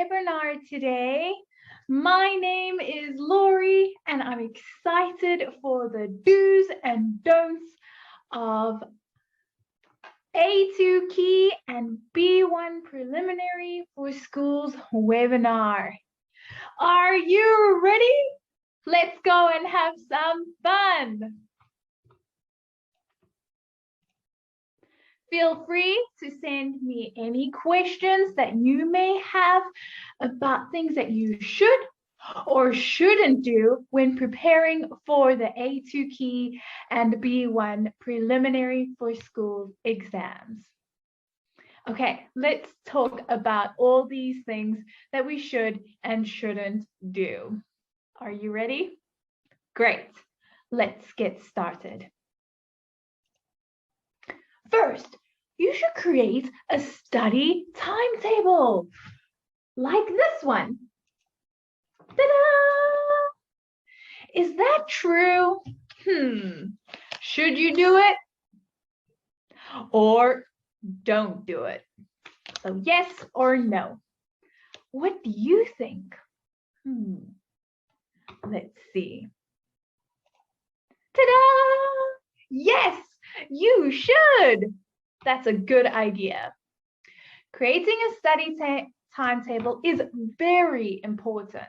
webinar today. My name is Lori and I'm excited for the do's and don'ts of A2 Key and B1 Preliminary for Schools webinar. Are you ready? Let's go and have some fun. Feel free to send me any questions that you may have about things that you should or shouldn't do when preparing for the A2 Key and B1 Preliminary for School exams. Okay, let's talk about all these things that we should and shouldn't do. Are you ready? Great, let's get started. First, you should create a study timetable, like this one. Ta-da! Is that true? Should you do it? Or don't do it? So yes or no. What do you think? Let's see. Ta-da! Yes! You should. That's a good idea. Creating a study timetable is very important.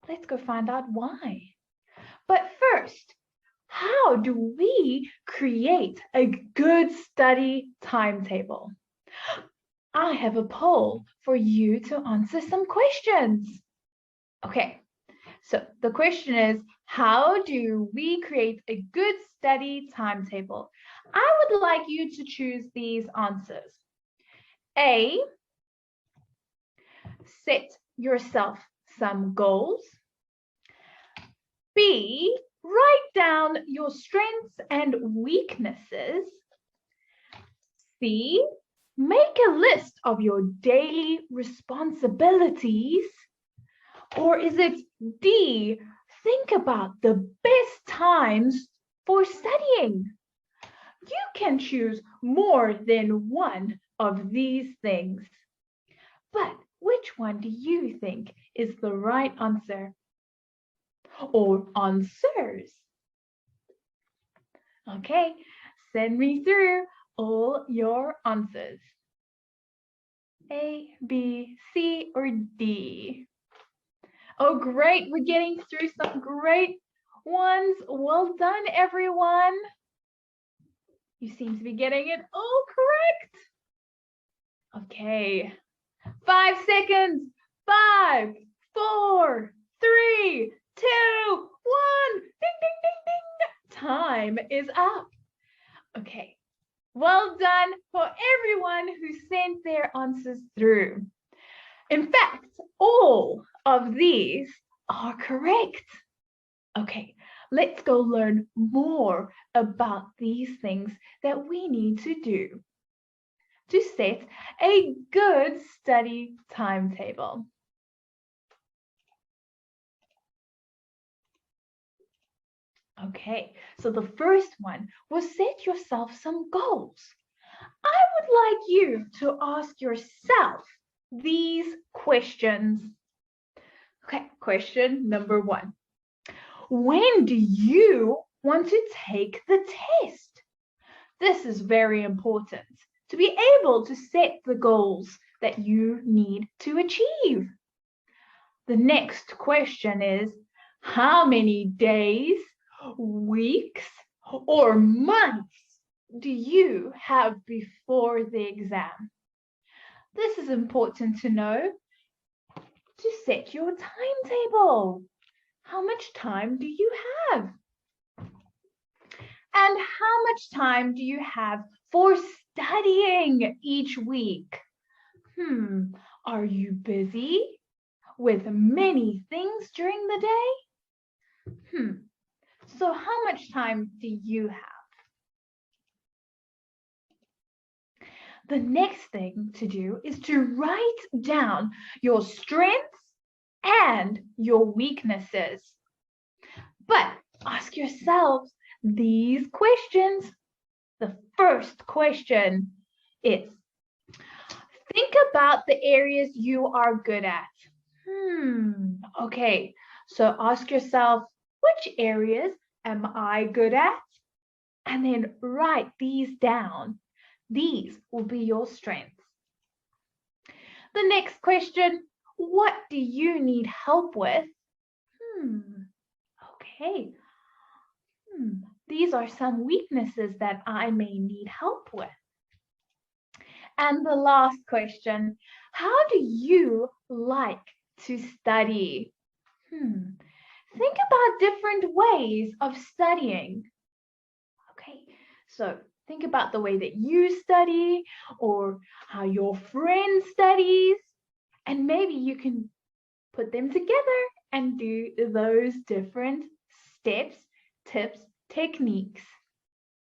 Let's go find out why. But first, how do we create a good study timetable? I have a poll for you to answer some questions. Okay. So the question is, how do we create a good study timetable? I would like you to choose these answers. A, set yourself some goals. B, write down your strengths and weaknesses. C, make a list of your daily responsibilities. Or is it D, think about the best times for studying? You can choose more than one of these things. But which one do you think is the right answer? Or answers? Okay, send me through all your answers. A, B, C, or D? Oh, great. We're getting through some great ones. Well done, everyone. You seem to be getting it all correct. Okay. 5 seconds. 5, 4, 3, 2, 1. Ding, ding, ding, ding. Time is up. Okay. Well done for everyone who sent their answers through. In fact, all of these are correct. Okay, let's go learn more about these things that we need to do to set a good study timetable. Okay, so the first one was set yourself some goals. I would like you to ask yourself these questions. Okay, question number 1. When do you want to take the test? This is very important to be able to set the goals that you need to achieve. The next question is, how many days, weeks, or months do you have before the exam? This is important to know to set your timetable. How much time do you have? And how much time do you have for studying each week? Are you busy with many things during the day? So how much time do you have? The next thing to do is to write down your strengths and your weaknesses. But ask yourselves these questions. The first question is, Think about the areas you are good at. Okay, so ask yourself, which areas am I good at? And then write these down. These will be your strengths. The next question, what do you need help with? Okay. These are some weaknesses that I may need help with. And the last question, how do you like to study? Think about different ways of studying. Okay, so think about the way that you study or how your friend studies, and maybe you can put them together and do those different steps, tips, techniques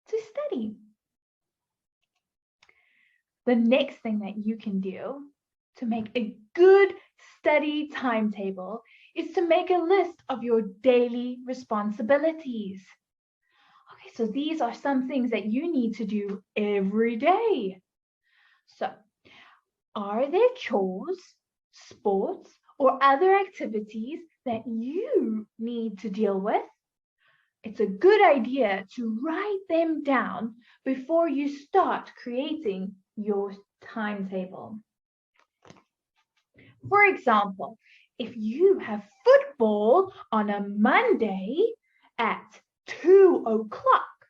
to study. The next thing that you can do to make a good study timetable is to make a list of your daily responsibilities. Okay, so these are some things that you need to do every day. So, are there chores, sports, or other activities that you need to deal with? It's a good idea to write them down before you start creating your timetable. For example, if you have football on a Monday at 2 o'clock,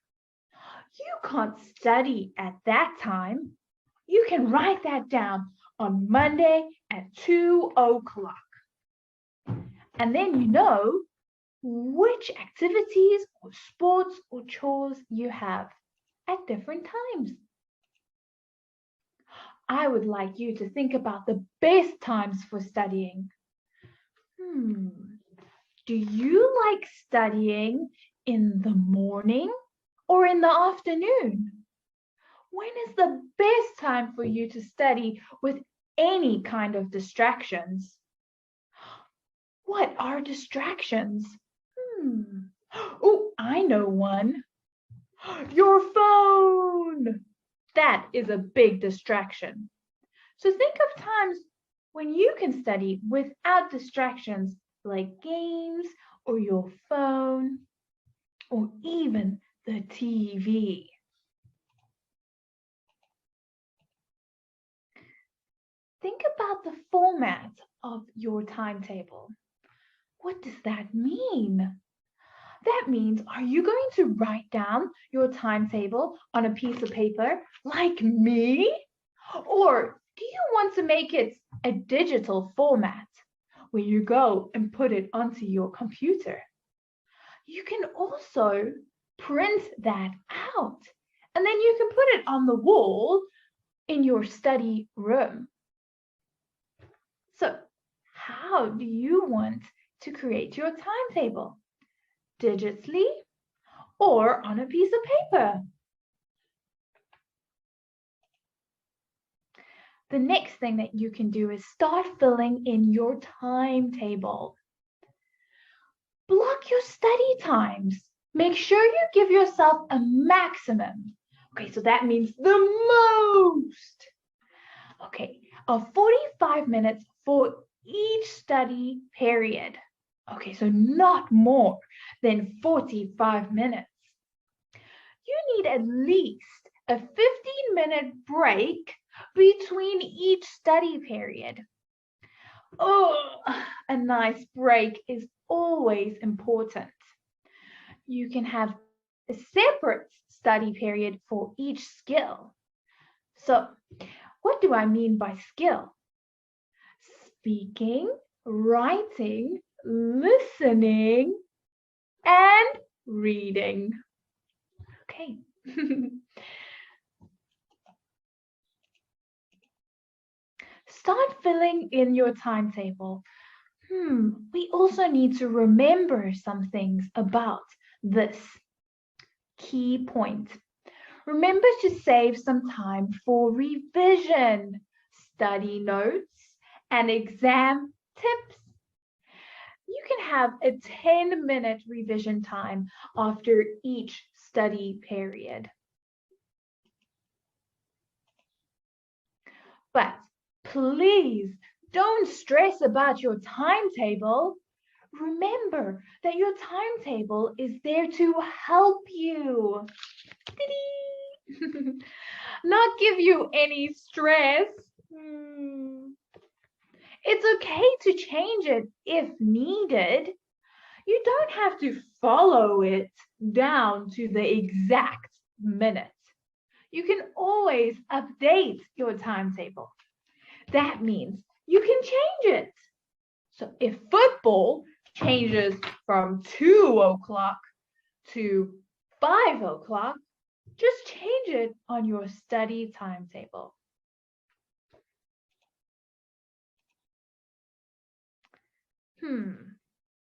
you can't study at that time. You can write that down on Monday at 2 o'clock. And then you know which activities or sports or chores you have at different times. I would like you to think about the best times for studying. Do you like studying in the morning or in the afternoon? When is the best time for you to study with any kind of distractions? What are distractions? Oh, I know one. Your phone. That is a big distraction. So think of times when you can study without distractions like games or your phone or even the TV. Think about the format of your timetable. What does that mean? That means, are you going to write down your timetable on a piece of paper like me? Or do you want to make it a digital format where you go and put it onto your computer? You can also print that out and then you can put it on the wall in your study room. So, how do you want to create your timetable? Digitally or on a piece of paper? The next thing that you can do is start filling in your timetable. Block your study times. Make sure you give yourself a maximum. Okay, so that means the most. Okay, of 45 minutes for each study period. Okay, so not more than 45 minutes. You need at least a 15-minute break between each study period. Oh, a nice break is always important. You can have a separate study period for each skill. So, what do I mean by skill? Speaking, writing, listening, and reading. Okay. Start filling in your timetable. We also need to remember some things about this key point. Remember to save some time for revision, study notes, and exam tips. You can have a 10-minute revision time after each study period. But please don't stress about your timetable. Remember that your timetable is there to help you. Not give you any stress. It's okay to change it if needed. You don't have to follow it down to the exact minute. You can always update your timetable. That means you can change it. So if football changes from 2 o'clock to 5 o'clock, just change it on your study timetable.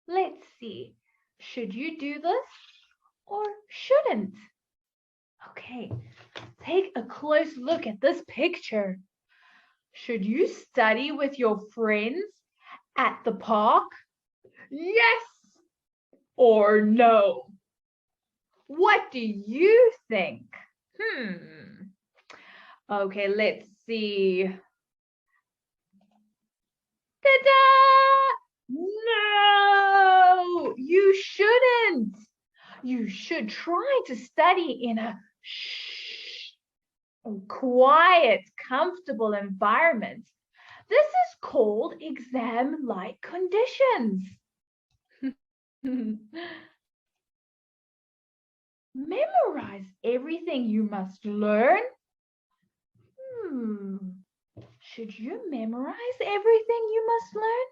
Let's see. Should you do this or shouldn't? Okay, take a close look at this picture. Should you study with your friends at the park? Yes or no? What do you think? Okay, let's see. Ta-da! No, you shouldn't. You should try to study in a quiet, comfortable environment. This is called exam-like conditions. Memorize everything you must learn. Should you memorize everything you must learn?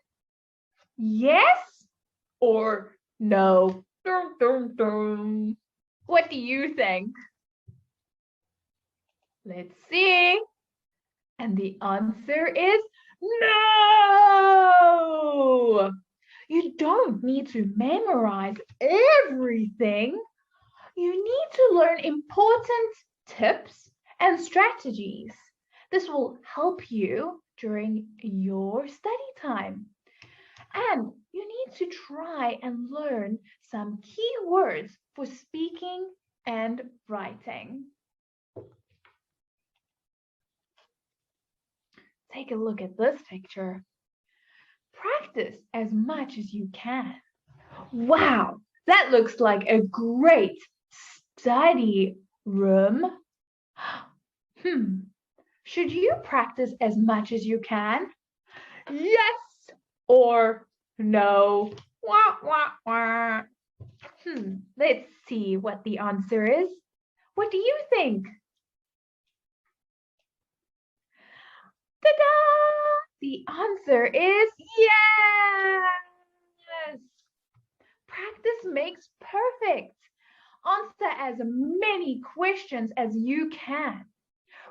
Yes or no? Dun, dun, dun. What do you think? Let's see. And the answer is no. You don't need to memorize everything. You need to learn important tips and strategies. This will help you during your study time. And you need to try and learn some key words for speaking and writing. Take a look at this picture. Practice as much as you can. Wow, that looks like a great study room. Should you practice as much as you can? Yes or no? Wah, wah, wah. Let's see what the answer is. What do you think? Ta-da! The answer is yes! Practice makes perfect. Answer as many questions as you can.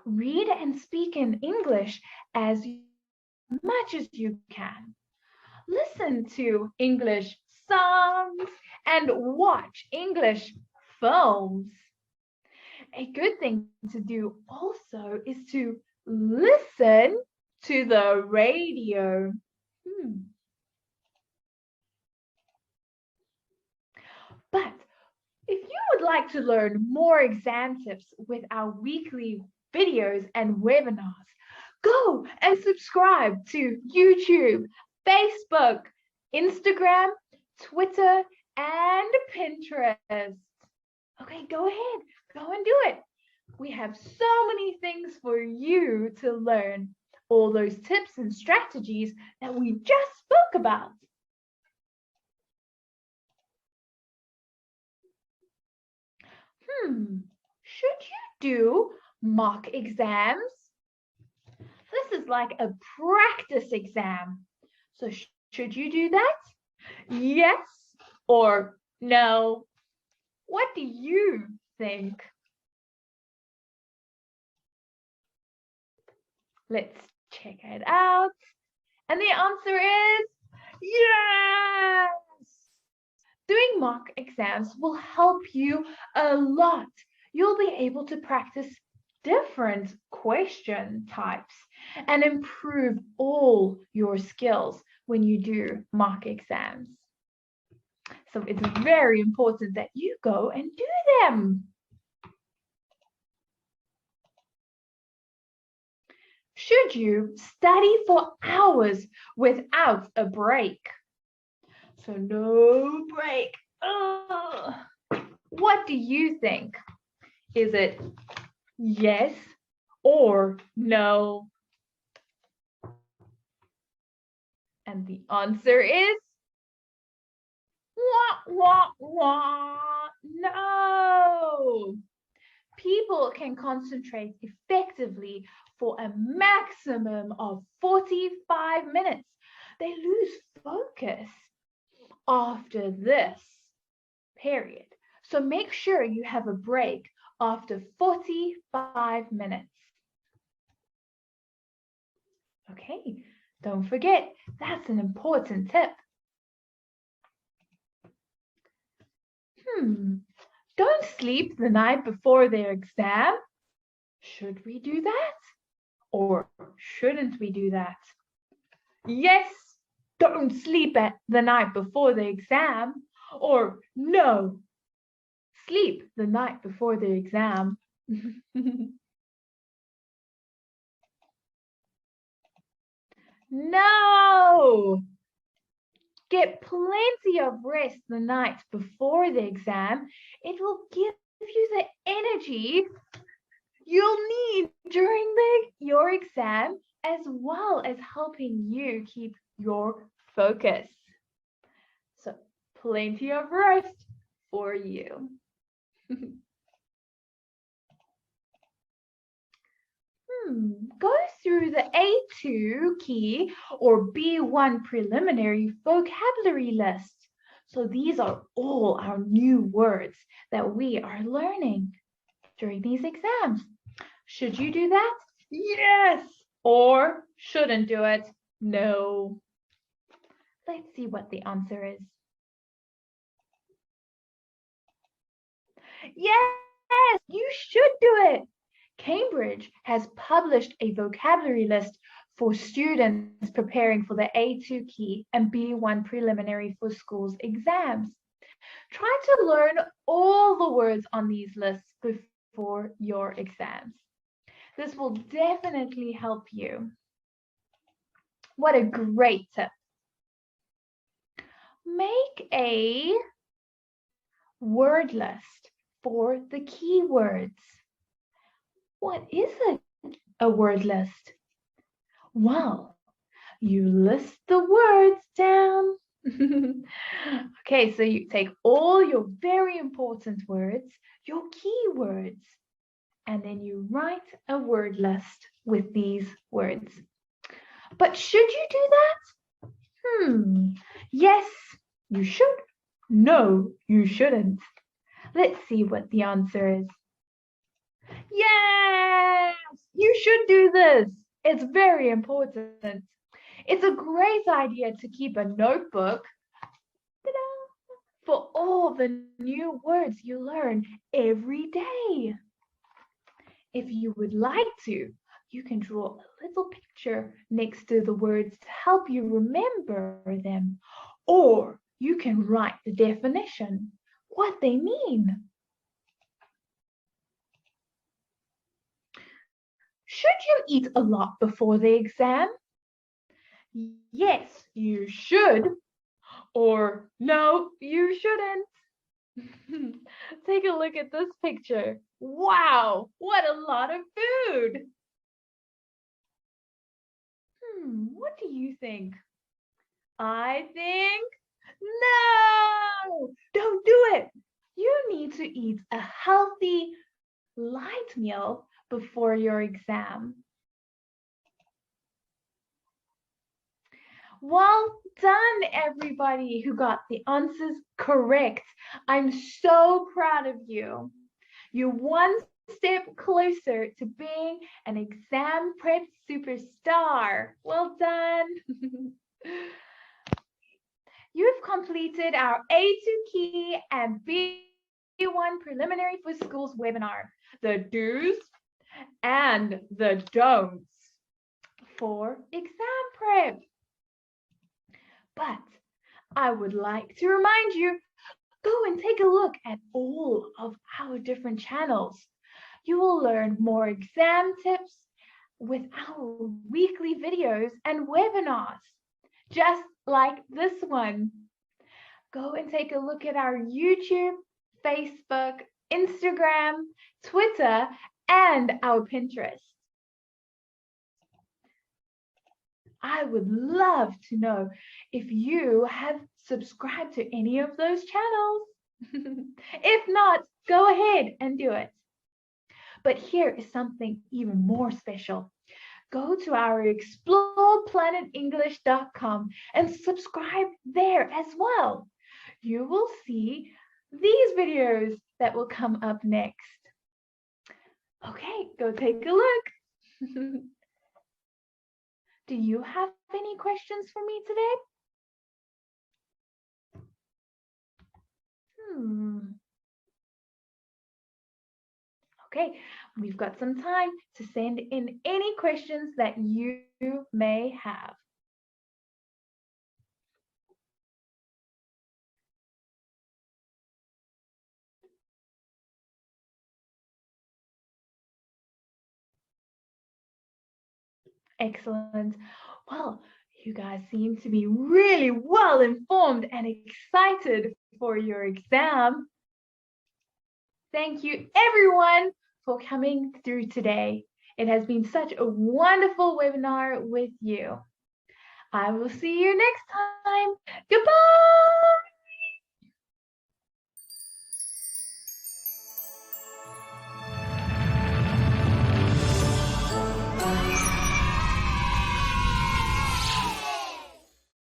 Read and speak in English as much as you can. Listen to English songs and watch English films. A good thing to do also is to listen to the radio. But if you would like to learn more exam tips with our weekly videos and webinars, go and subscribe to YouTube, Facebook, Instagram, Twitter, and Pinterest. Okay, go ahead, go and do it. We have so many things for you to learn, all those tips and strategies that we just spoke about. Should you do mock exams? This is like a practice exam. So should you do that? Yes or no? What do you think? Let's check it out. And the answer is yes! Doing mock exams will help you a lot. You'll be able to practice different question types and improve all your skills when you do mock exams. So it's very important that you go and do them. Should you study for hours without a break? So no break. Ugh. What do you think? Is it yes or no? And the answer is wah, wah, wah. No. People can concentrate effectively for a maximum of 45 minutes. They lose focus after this period. So make sure you have a break after 45 minutes. Okay, don't forget, that's an important tip. Don't sleep the night before their exam. Should we do that? Or shouldn't we do that? Yes, don't sleep at the night before the exam. Or no, sleep the night before the exam. No! Get plenty of rest the night before the exam. It will give you the energy you'll need during your exam, as well as helping you keep your focus. So plenty of rest for you. Go through the A2 key or B1 preliminary vocabulary list. So these are all our new words that we are learning during these exams. Should you do that? Yes. Or shouldn't do it? No. Let's see what the answer is. Yes, you should do it. Cambridge has published a vocabulary list for students preparing for the A2 key and B1 preliminary for schools exams. Try to learn all the words on these lists before your exams. This will definitely help you. What a great tip. Make a word list for the keywords. What is a word list? Well, you list the words down. Okay, so you take all your very important words, your keywords, and then you write a word list with these words. But should you do that? Yes, you should. No, you shouldn't. Let's see what the answer is. Yes, you should do this. It's very important. It's a great idea to keep a notebook for all the new words you learn every day. If you would like to, you can draw a little picture next to the words to help you remember them. Or you can write the definition, what they mean. Should you eat a lot before the exam? Yes, you should. Or no, you shouldn't. Take a look at this picture. Wow, what a lot of food. What do you think? I think no, don't do it. You need to eat a healthy, light meal before your exam. Well done, everybody who got the answers correct. I'm so proud of you. You're one step closer to being an exam prep superstar. Well done. You've completed our A2 key and B1 preliminary for schools webinar, the do's and the don'ts for exam prep. But I would like to remind you, go and take a look at all of our different channels. You will learn more exam tips, with our weekly videos and webinars, just like this one. Go and take a look at our YouTube, Facebook, Instagram, Twitter, and our Pinterest. I would love to know if you have subscribed to any of those channels. If not, go ahead and do it. But here is something even more special. Go to our exploreplanetenglish.com and subscribe there as well. You will see these videos that will come up next. Okay, go take a look. Do you have any questions for me today? Okay, we've got some time to send in any questions that you may have. Excellent. Well, you guys seem to be really well informed and excited for your exam. Thank you everyone for coming through today. It has been such a wonderful webinar with you. I will see you next time.